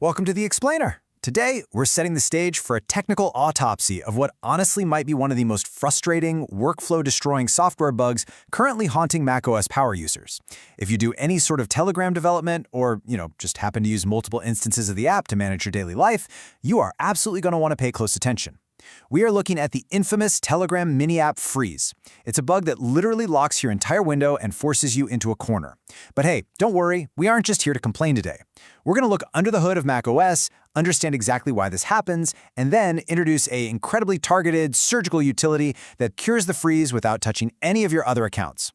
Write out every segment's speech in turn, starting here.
Welcome to The Explainer. Today, we're setting the stage for a technical autopsy of what honestly might be one of the most frustrating, workflow-destroying software bugs currently haunting macOS power users. If you do any sort of Telegram development or, just happen to use multiple instances of the app to manage your daily life, you are absolutely going to want to pay close attention. We are looking at the infamous Telegram mini app freeze. It's a bug that literally locks your entire window and forces you into a corner. But hey, don't worry, we aren't just here to complain today. We're going to look under the hood of macOS, understand exactly why this happens, and then introduce an incredibly targeted, surgical utility that cures the freeze without touching any of your other accounts.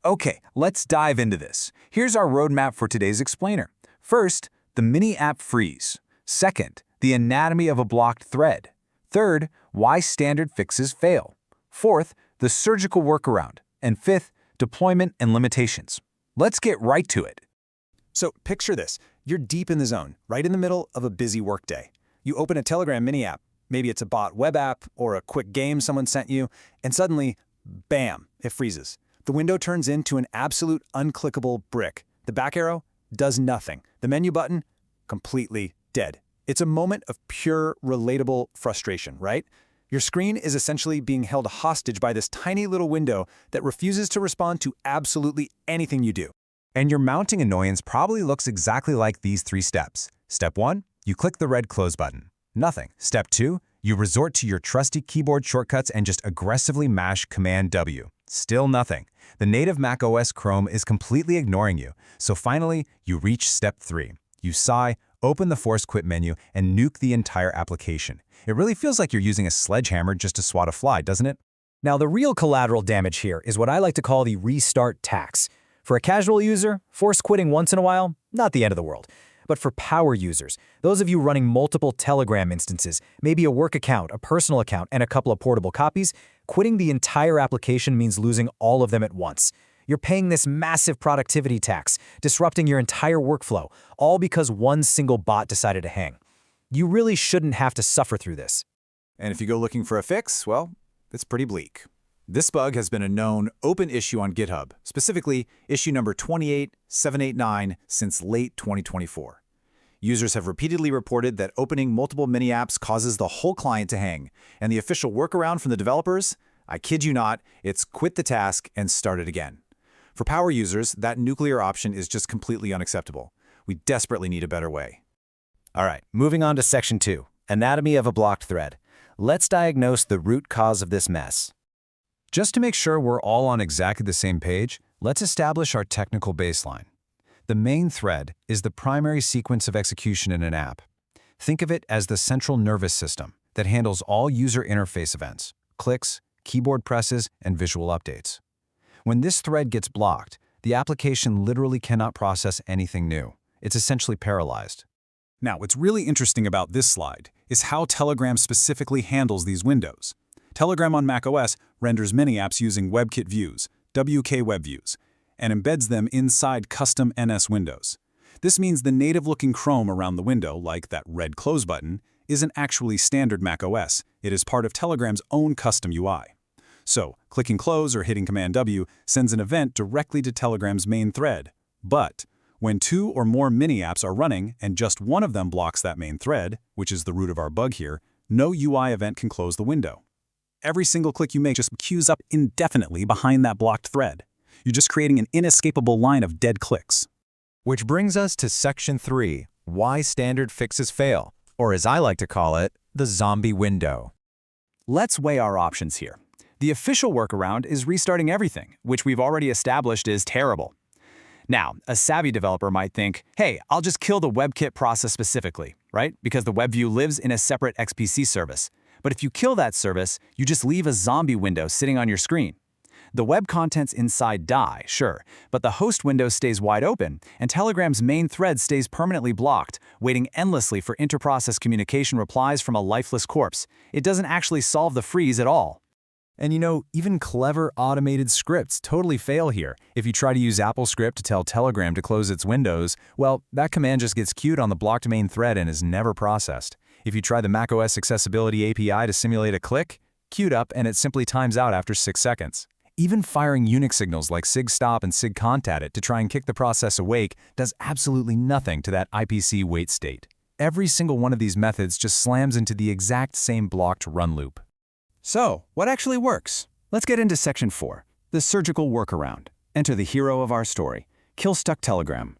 Okay, let's dive into this. Here's our roadmap for today's explainer. First, the mini app freeze. Second, the anatomy of a blocked thread. Third, why standard fixes fail. Fourth, the surgical workaround. And fifth, deployment and limitations. Let's get right to it. So picture this. You're deep in the zone, right in the middle of a busy workday. You open a Telegram mini app. Maybe it's a bot web app or a quick game someone sent you, and suddenly, bam, it freezes. The window turns into an absolute unclickable brick. The back arrow does nothing. The menu button, completely dead. It's a moment of pure, relatable frustration, right? Your screen is essentially being held hostage by this tiny little window that refuses to respond to absolutely anything you do. And your mounting annoyance probably looks exactly like these 3 steps. Step 1, you click the red close button. Nothing. Step 2, you resort to your trusty keyboard shortcuts and just aggressively mash Command W. Still nothing. The native macOS Chrome is completely ignoring you. So finally, you reach step 3. You sigh, open the force quit menu, and nuke the entire application. It really feels like you're using a sledgehammer just to swat a fly, doesn't it? Now, the real collateral damage here is what I like to call the restart tax. For a casual user, force quitting once in a while, not the end of the world. But for power users, those of you running multiple Telegram instances, maybe a work account, a personal account, and a couple of portable copies, quitting the entire application means losing all of them at once. You're paying this massive productivity tax, disrupting your entire workflow, all because one single bot decided to hang. You really shouldn't have to suffer through this. And if you go looking for a fix, well, it's pretty bleak. This bug has been a known open issue on GitHub, specifically issue number 28789 since late 2024. Users have repeatedly reported that opening multiple mini apps causes the whole client to hang, and the official workaround from the developers, I kid you not, it's quit the task and start it again. For power users, that nuclear option is just completely unacceptable. We desperately need a better way. All right, moving on to Section 2, Anatomy of a Blocked Thread. Let's diagnose the root cause of this mess. Just to make sure we're all on exactly the same page, let's establish our technical baseline. The main thread is the primary sequence of execution in an app. Think of it as the central nervous system that handles all user interface events, clicks, keyboard presses, and visual updates. When this thread gets blocked, the application literally cannot process anything new. It's essentially paralyzed. Now, what's really interesting about this slide is how Telegram specifically handles these windows. Telegram on macOS renders many apps using WebKit views, WK Web Views, and embeds them inside custom NS windows. This means the native-looking Chrome around the window, like that red close button, isn't actually standard macOS. It is part of Telegram's own custom UI. So, clicking close or hitting Command W sends an event directly to Telegram's main thread. But when 2 or more mini apps are running and just one of them blocks that main thread, which is the root of our bug here, no UI event can close the window. Every single click you make just queues up indefinitely behind that blocked thread. You're just creating an inescapable line of dead clicks. Which brings us to Section 3, Why Standard Fixes Fail, or as I like to call it, the zombie window. Let's weigh our options here. The official workaround is restarting everything, which we've already established is terrible. Now, a savvy developer might think, hey, I'll just kill the WebKit process specifically, right? Because the WebView lives in a separate XPC service. But if you kill that service, you just leave a zombie window sitting on your screen. The web contents inside die, sure, but the host window stays wide open, and Telegram's main thread stays permanently blocked, waiting endlessly for inter-process communication replies from a lifeless corpse. It doesn't actually solve the freeze at all. And even clever automated scripts totally fail here. If you try to use AppleScript to tell Telegram to close its windows, well, that command just gets queued on the blocked main thread and is never processed. If you try the macOS Accessibility API to simulate a click, queued up and it simply times out after 6 seconds. Even firing Unix signals like sigstop and sigcont at it to try and kick the process awake does absolutely nothing to that IPC wait state. every single one of these methods just slams into the exact same blocked run loop. So, what actually works? Let's get into Section 4, the surgical workaround. Enter the hero of our story, Kill Stuck Telegram.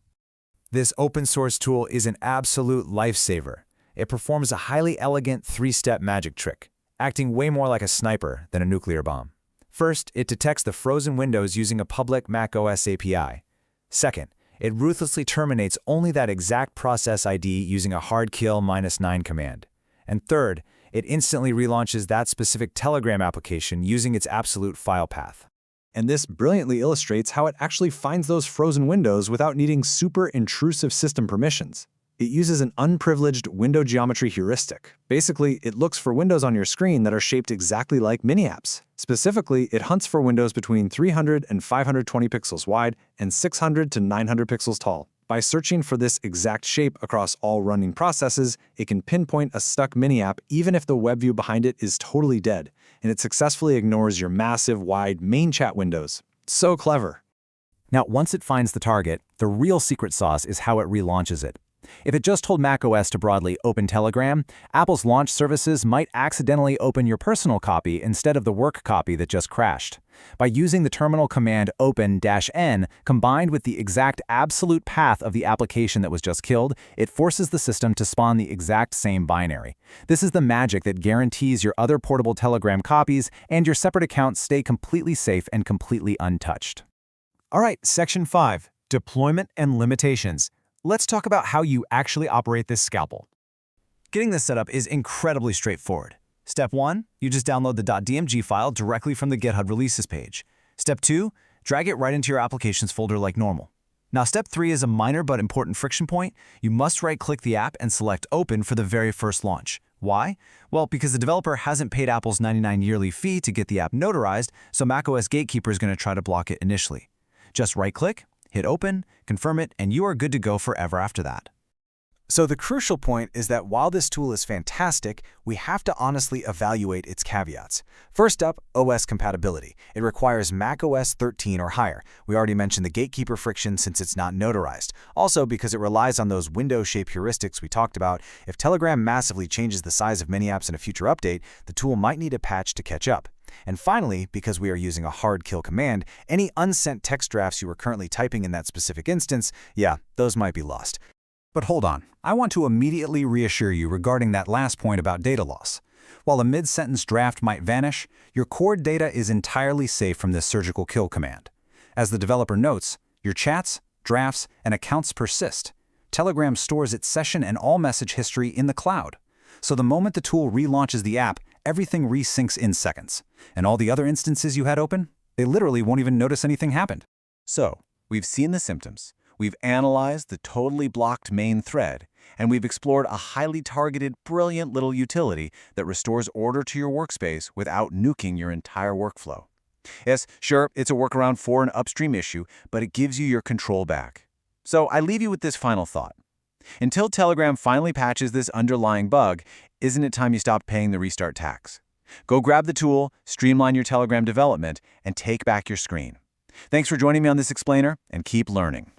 This open-source tool is an absolute lifesaver. It performs a highly elegant three-step magic trick, acting way more like a sniper than a nuclear bomb. First, it detects the frozen windows using a public macOS API. Second, it ruthlessly terminates only that exact process ID using a hard kill -9 command. And third, it instantly relaunches that specific Telegram application using its absolute file path. And this brilliantly illustrates how it actually finds those frozen windows without needing super intrusive system permissions. It uses an unprivileged window geometry heuristic. Basically, it looks for windows on your screen that are shaped exactly like mini-apps. Specifically, it hunts for windows between 300 and 520 pixels wide and 600 to 900 pixels tall. By searching for this exact shape across all running processes, it can pinpoint a stuck mini-app even if the web view behind it is totally dead, and it successfully ignores your massive, wide main chat windows. So clever. Now, once it finds the target, the real secret sauce is how it relaunches it. If it just told macOS to broadly open Telegram, Apple's launch services might accidentally open your personal copy instead of the work copy that just crashed. By using the terminal command open-n combined with the exact absolute path of the application that was just killed, it forces the system to spawn the exact same binary. This is the magic that guarantees your other portable Telegram copies and your separate accounts stay completely safe and completely untouched. All right, Section 5, Deployment and Limitations. Let's talk about how you actually operate this scalpel. Getting this set up is incredibly straightforward. Step 1, you just download the .dmg file directly from the GitHub releases page. Step 2, drag it right into your applications folder like normal. Now, Step 3 is a minor but important friction point. You must right-click the app and select Open for the very first launch. Why? Well, because the developer hasn't paid Apple's $99 yearly fee to get the app notarized, so macOS Gatekeeper is going to try to block it initially. Just right-click, hit Open, confirm it, and you are good to go forever after that. So the crucial point is that while this tool is fantastic, we have to honestly evaluate its caveats. First up, OS compatibility. It requires macOS 13 or higher. We already mentioned the gatekeeper friction since it's not notarized. Also, because it relies on those window shape heuristics we talked about, if Telegram massively changes the size of mini apps in a future update, the tool might need a patch to catch up. And finally, because we are using a hard kill command, any unsent text drafts you are currently typing in that specific instance, yeah, those might be lost. But hold on, I want to immediately reassure you regarding that last point about data loss. While a mid-sentence draft might vanish, your core data is entirely safe from this surgical kill command. As the developer notes, your chats, drafts, and accounts persist. Telegram stores its session and all message history in the cloud. So the moment the tool relaunches the app, everything resyncs in seconds. And all the other instances you had open, they literally won't even notice anything happened. So, we've seen the symptoms. We've analyzed the totally blocked main thread, and we've explored a highly targeted, brilliant little utility that restores order to your workspace without nuking your entire workflow. Yes, sure, it's a workaround for an upstream issue, but it gives you your control back. So I leave you with this final thought. Until Telegram finally patches this underlying bug, isn't it time you stopped paying the restart tax? Go grab the tool, streamline your Telegram development, and take back your screen. Thanks for joining me on this explainer, and keep learning.